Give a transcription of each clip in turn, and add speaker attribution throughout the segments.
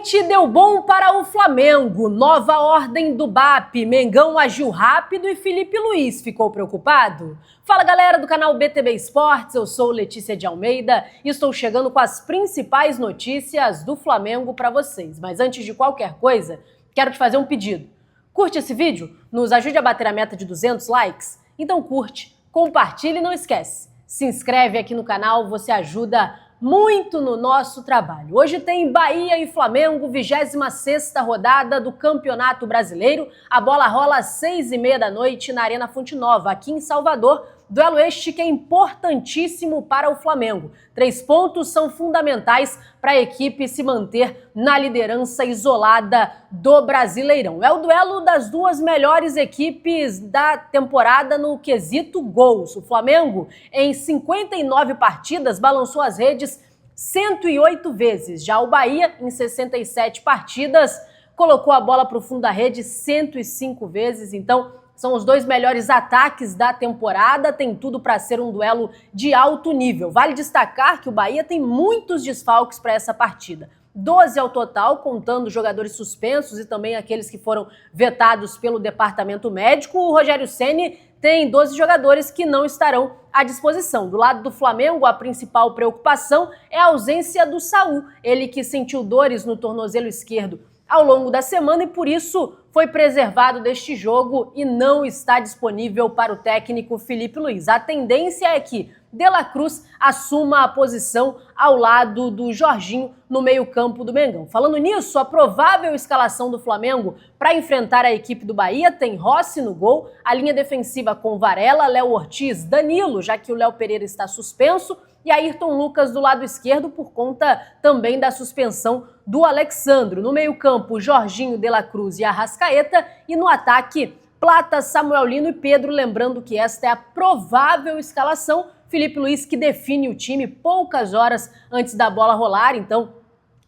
Speaker 1: Finalmente deu bom para o Flamengo. Nova ordem do BAP. Mengão agiu rápido e Felipe Luiz ficou preocupado? Fala, galera do canal BTB Esportes, eu sou Letícia de Almeida e estou chegando com as principais notícias do Flamengo para vocês. Mas antes de qualquer coisa, quero te fazer um pedido. Curte esse vídeo? Nos ajude a bater a meta de 200 likes? Então curte, compartilha e não esquece. Se inscreve aqui no canal, você ajuda muito no nosso trabalho. Hoje tem Bahia e Flamengo, 26ª rodada do Campeonato Brasileiro. A bola rola às 6h30 da noite na Arena Fonte Nova, aqui em Salvador. Duelo este que é importantíssimo para o Flamengo. 3 pontos são fundamentais para a equipe se manter na liderança isolada do Brasileirão. É o duelo das duas melhores equipes da temporada no quesito gols. O Flamengo, em 59 partidas, balançou as redes 108 vezes. Já o Bahia, em 67 partidas, colocou a bola para o fundo da rede 105 vezes. Então, são os dois melhores ataques da temporada, tem tudo para ser um duelo de alto nível. Vale destacar que o Bahia tem muitos desfalques para essa partida. 12 ao total, contando jogadores suspensos e também aqueles que foram vetados pelo departamento médico. O Rogério Ceni tem 12 jogadores que não estarão à disposição. Do lado do Flamengo, a principal preocupação é a ausência do Saúl, ele que sentiu dores no tornozelo esquerdo ao longo da semana e por isso foi preservado deste jogo e não está disponível para o técnico Felipe Luiz. A tendência é que De La Cruz assuma a posição ao lado do Jorginho no meio-campo do Mengão. Falando nisso, a provável escalação do Flamengo para enfrentar a equipe do Bahia tem Rossi no gol, a linha defensiva com Varela, Léo Ortiz, Danilo, já que o Léo Pereira está suspenso, e Ayrton Lucas do lado esquerdo por conta também da suspensão do Alexandro. No meio-campo, Jorginho, De La Cruz e Arrascaeta. E no ataque, Plata, Samuel Lino e Pedro. Lembrando que esta é a provável escalação. Felipe Luiz que define o time poucas horas antes da bola rolar. Então,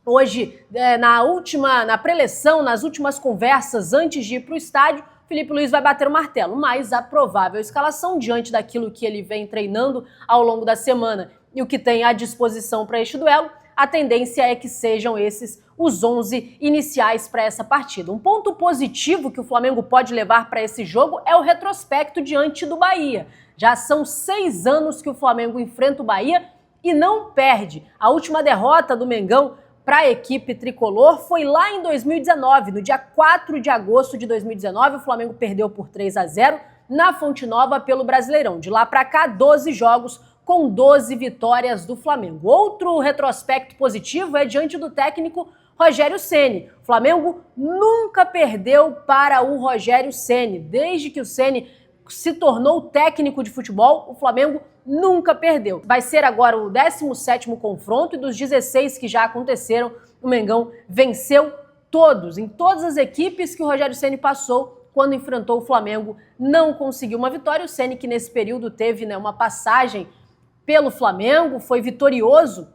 Speaker 1: hoje, na preleção, nas últimas conversas antes de ir para o estádio, Felipe Luiz vai bater o martelo, mas a provável escalação, diante daquilo que ele vem treinando ao longo da semana e o que tem à disposição para este duelo, a tendência é que sejam esses os 11 iniciais para essa partida. Um ponto positivo que o Flamengo pode levar para esse jogo é o retrospecto diante do Bahia. Já são 6 anos que o Flamengo enfrenta o Bahia e não perde. A última derrota do Mengão para a equipe tricolor foi lá em 2019, no dia 4 de agosto de 2019, o Flamengo perdeu por 3-0 na Fonte Nova pelo Brasileirão. De lá para cá, 12 jogos com 12 vitórias do Flamengo. Outro retrospecto positivo é diante do técnico Rogério Ceni. O Flamengo nunca perdeu para o Rogério Ceni. Desde que o Ceni se tornou técnico de futebol, o Flamengo nunca perdeu. Vai ser agora o 17º confronto e dos 16 que já aconteceram, o Mengão venceu todos. Em todas as equipes que o Rogério Ceni passou, quando enfrentou o Flamengo, não conseguiu uma vitória. O Ceni que nesse período teve uma passagem pelo Flamengo, foi vitorioso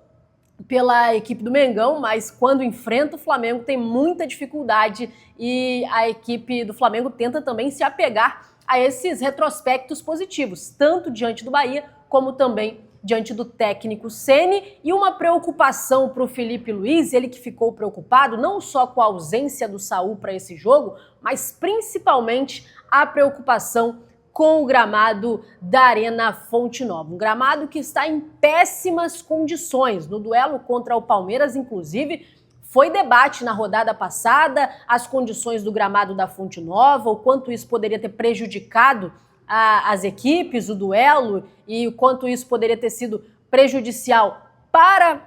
Speaker 1: pela equipe do Mengão, mas quando enfrenta o Flamengo tem muita dificuldade e a equipe do Flamengo tenta também se apegar a esses retrospectos positivos, tanto diante do Bahia como também diante do técnico Ceni. E uma preocupação para o Felipe Luiz, ele que ficou preocupado não só com a ausência do Saúl para esse jogo, mas principalmente a preocupação com o gramado da Arena Fonte Nova. Um gramado que está em péssimas condições. No duelo contra o Palmeiras, inclusive, foi debate na rodada passada as condições do gramado da Fonte Nova, o quanto isso poderia ter prejudicado as equipes, o duelo, e o quanto isso poderia ter sido prejudicial para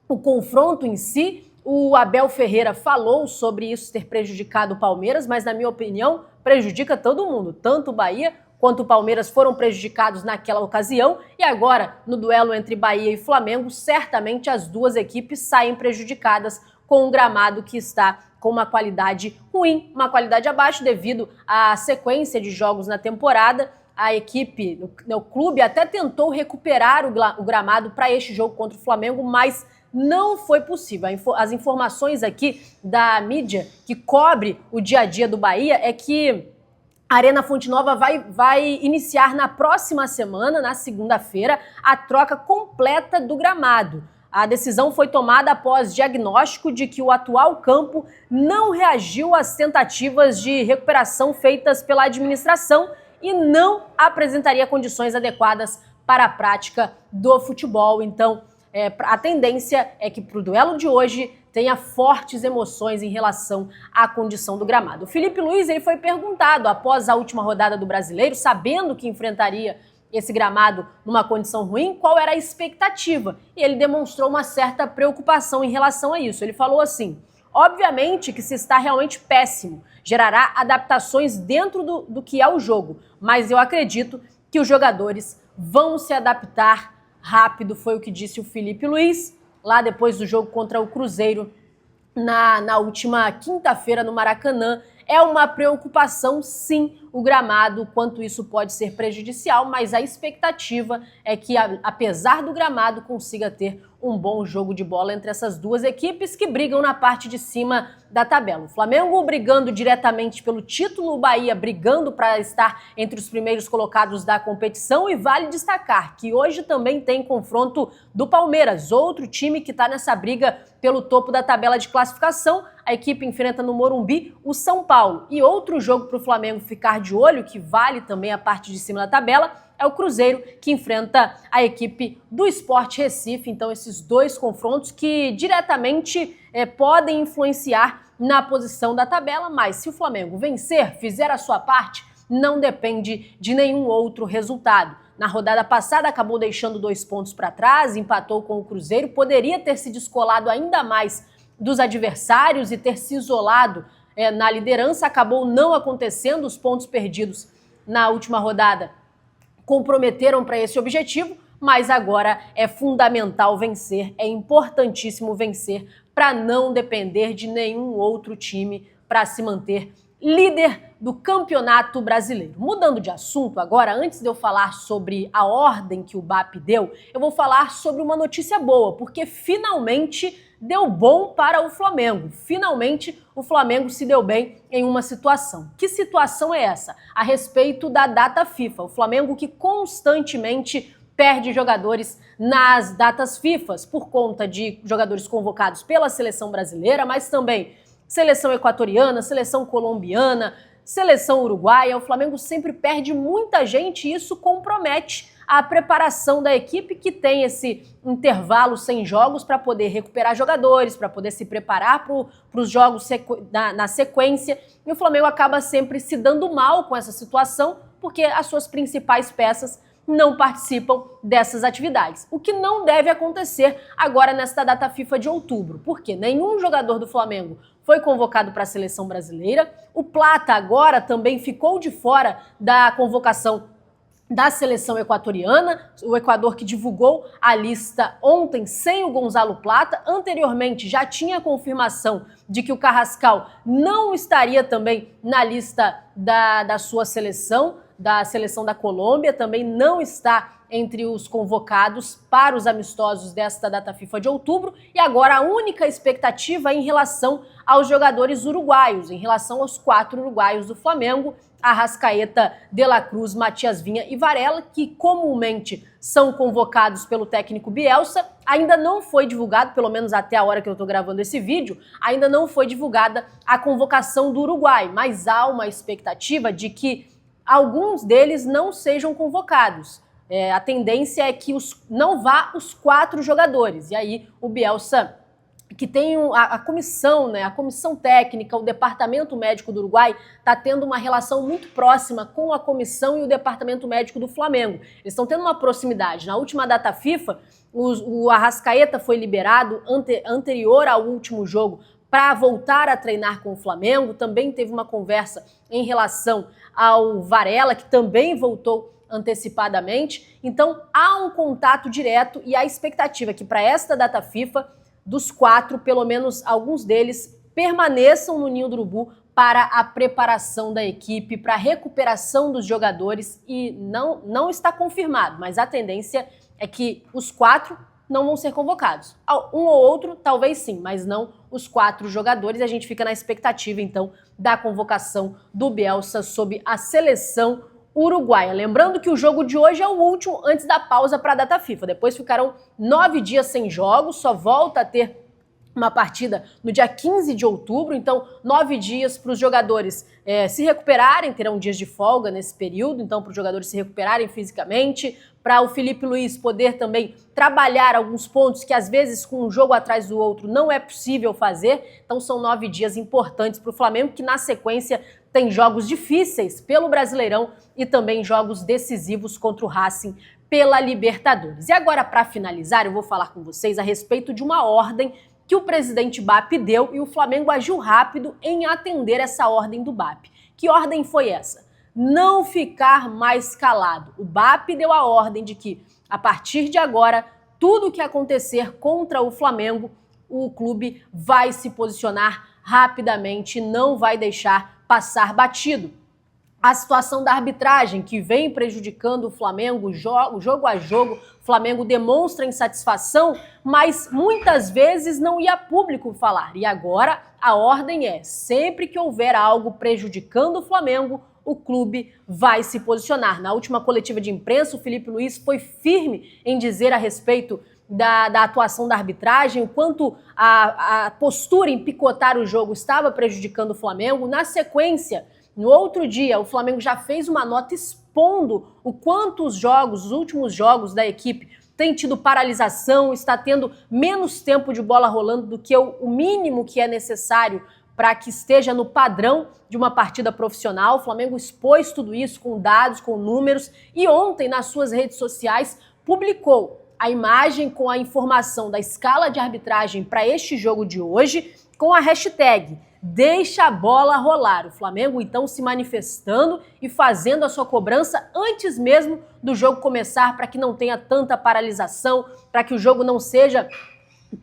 Speaker 1: o confronto em si. O Abel Ferreira falou sobre isso ter prejudicado o Palmeiras, mas na minha opinião prejudica todo mundo, tanto o Bahia quanto o Palmeiras foram prejudicados naquela ocasião e agora no duelo entre Bahia e Flamengo, certamente as duas equipes saem prejudicadas com um gramado que está com uma qualidade ruim, uma qualidade abaixo devido à sequência de jogos na temporada. A equipe, o clube até tentou recuperar o gramado para este jogo contra o Flamengo, mas não foi possível. As informações aqui da mídia que cobre o dia a dia do Bahia é que a Arena Fonte Nova vai iniciar na próxima semana, na segunda-feira, a troca completa do gramado. A decisão foi tomada após diagnóstico de que o atual campo não reagiu às tentativas de recuperação feitas pela administração e não apresentaria condições adequadas para a prática do futebol. Então, a tendência é que para o duelo de hoje tenha fortes emoções em relação à condição do gramado. O Filipe Luís ele foi perguntado após a última rodada do Brasileiro, sabendo que enfrentaria esse gramado numa condição ruim, qual era a expectativa. E ele demonstrou uma certa preocupação em relação a isso. Ele falou assim: obviamente que se está realmente péssimo, gerará adaptações dentro do que é o jogo, mas eu acredito que os jogadores vão se adaptar rápido, foi o que disse o Filipe Luís, lá depois do jogo contra o Cruzeiro, na última quinta-feira no Maracanã. É uma preocupação, sim, o gramado, quanto isso pode ser prejudicial, mas a expectativa é que, apesar do gramado, consiga ter um bom jogo de bola entre essas duas equipes que brigam na parte de cima da tabela. O Flamengo brigando diretamente pelo título, o Bahia brigando para estar entre os primeiros colocados da competição, e vale destacar que hoje também tem confronto do Palmeiras, outro time que está nessa briga pelo topo da tabela de classificação. A equipe enfrenta no Morumbi o São Paulo. E outro jogo para o Flamengo ficar de olho, que vale também a parte de cima da tabela, é o Cruzeiro, que enfrenta a equipe do Sport Recife. Então, esses dois confrontos que diretamente podem influenciar na posição da tabela, mas se o Flamengo vencer, fizer a sua parte, não depende de nenhum outro resultado. Na rodada passada, acabou deixando 2 pontos para trás, empatou com o Cruzeiro, poderia ter se descolado ainda mais dos adversários e ter se isolado na liderança, acabou não acontecendo. Os pontos perdidos na última rodada comprometeram para esse objetivo, mas agora é fundamental vencer, é importantíssimo vencer para não depender de nenhum outro time para se manter líder do Campeonato Brasileiro. Mudando de assunto agora, antes de eu falar sobre a ordem que o BAP deu, eu vou falar sobre uma notícia boa, porque finalmente deu bom para o Flamengo. Finalmente o Flamengo se deu bem em uma situação. Que situação é essa? A respeito da data FIFA. O Flamengo que constantemente perde jogadores nas datas FIFA por conta de jogadores convocados pela seleção brasileira, mas também seleção equatoriana, seleção colombiana, seleção uruguaia. O Flamengo sempre perde muita gente e isso compromete a preparação da equipe, que tem esse intervalo sem jogos para poder recuperar jogadores, para poder se preparar para os jogos na sequência. E o Flamengo acaba sempre se dando mal com essa situação, porque as suas principais peças não participam dessas atividades. O que não deve acontecer agora nesta data FIFA de outubro, porque nenhum jogador do Flamengo foi convocado para a seleção brasileira. O Plata agora também ficou de fora da convocação da seleção equatoriana, o Equador que divulgou a lista ontem sem o Gonzalo Plata. Anteriormente já tinha confirmação de que o Carrascal não estaria também na lista da sua seleção, da seleção da Colômbia, também não está entre os convocados para os amistosos desta data FIFA de outubro. E agora a única expectativa é em relação aos jogadores uruguaios, em relação aos 4 uruguaios do Flamengo: Arrascaeta, De La Cruz, Matias Vinha e Varela, que comumente são convocados pelo técnico Bielsa. Ainda não foi divulgado, pelo menos até a hora que eu estou gravando esse vídeo, ainda não foi divulgada a convocação do Uruguai, mas há uma expectativa de que alguns deles não sejam convocados. A tendência é que não vá os 4 jogadores. E aí o Bielsa, que tem a comissão, a comissão técnica, o departamento médico do Uruguai, está tendo uma relação muito próxima com a comissão e o departamento médico do Flamengo. Eles estão tendo uma proximidade. Na última data FIFA, o Arrascaeta foi liberado anterior ao último jogo para voltar a treinar com o Flamengo. Também teve uma conversa em relação ao Varela, que também voltou antecipadamente. Então há um contato direto e a expectativa é que para esta data FIFA, dos 4, pelo menos alguns deles permaneçam no Ninho do Urubu para a preparação da equipe, para a recuperação dos jogadores. E não está confirmado, mas a tendência é que os 4 não vão ser convocados. Um ou outro, talvez sim, mas não os 4 jogadores. A gente fica na expectativa, então, da convocação do Bielsa sob a seleção uruguaia. Lembrando que o jogo de hoje é o último antes da pausa para a data FIFA. Depois ficarão 9 dias sem jogos, só volta a ter uma partida no dia 15 de outubro, então 9 dias para os jogadores se recuperarem, terão dias de folga nesse período, então para os jogadores se recuperarem fisicamente, para o Filipe Luís poder também trabalhar alguns pontos que às vezes com um jogo atrás do outro não é possível fazer, então são 9 dias importantes para o Flamengo, que na sequência tem jogos difíceis pelo Brasileirão e também jogos decisivos contra o Racing pela Libertadores. E agora, para finalizar, eu vou falar com vocês a respeito de uma ordem que o presidente BAP deu e o Flamengo agiu rápido em atender essa ordem do BAP. Que ordem foi essa? Não ficar mais calado. O BAP deu a ordem de que, a partir de agora, tudo o que acontecer contra o Flamengo, o clube vai se posicionar rapidamente, não vai deixar passar batido. A situação da arbitragem, que vem prejudicando o Flamengo jogo a jogo, o Flamengo demonstra insatisfação, mas muitas vezes não ia público falar. E agora a ordem é, sempre que houver algo prejudicando o Flamengo, o clube vai se posicionar. Na última coletiva de imprensa, o Filipe Luís foi firme em dizer a respeito da atuação da arbitragem, o quanto a postura em picotar o jogo estava prejudicando o Flamengo. Na sequência, no outro dia, o Flamengo já fez uma nota expondo o quanto os últimos jogos da equipe têm tido paralisação, está tendo menos tempo de bola rolando do que o mínimo que é necessário para que esteja no padrão de uma partida profissional. O Flamengo expôs tudo isso com dados, com números, e ontem nas suas redes sociais publicou a imagem com a informação da escala de arbitragem para este jogo de hoje, com a hashtag Deixa a bola rolar. O Flamengo, então, se manifestando e fazendo a sua cobrança antes mesmo do jogo começar, para que não tenha tanta paralisação, para que o jogo não seja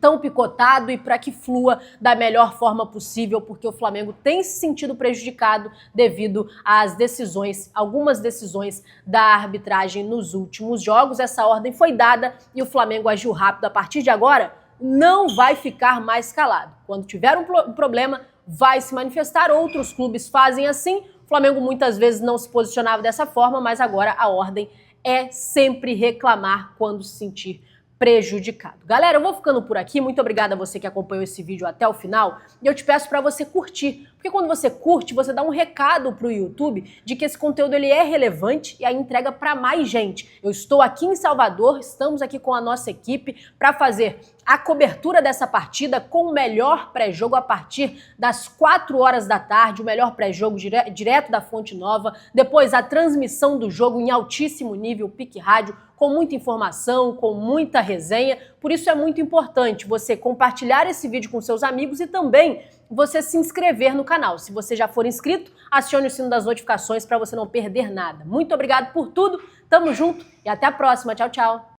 Speaker 1: tão picotado e para que flua da melhor forma possível, porque o Flamengo tem se sentido prejudicado devido às decisões, algumas decisões da arbitragem nos últimos jogos. Essa ordem foi dada e o Flamengo agiu rápido. A partir de agora, não vai ficar mais calado. Quando tiver um problema, vai se manifestar. Outros clubes fazem assim. O Flamengo muitas vezes não se posicionava dessa forma, mas agora a ordem é sempre reclamar quando se sentir prejudicado. Galera, eu vou ficando por aqui. Muito obrigada a você que acompanhou esse vídeo até o final. E eu te peço para você curtir, porque quando você curte, você dá um recado pro YouTube de que esse conteúdo ele é relevante e aí entrega para mais gente. Eu estou aqui em Salvador, estamos aqui com a nossa equipe para fazer a cobertura dessa partida com o melhor pré-jogo a partir das 4 horas da tarde, o melhor pré-jogo direto da Fonte Nova, depois a transmissão do jogo em altíssimo nível, Pique Rádio, com muita informação, com muita resenha. Por isso é muito importante você compartilhar esse vídeo com seus amigos e também você se inscrever no canal. Se você já for inscrito, acione o sino das notificações para você não perder nada. Muito obrigado por tudo, tamo junto e até a próxima. Tchau, tchau.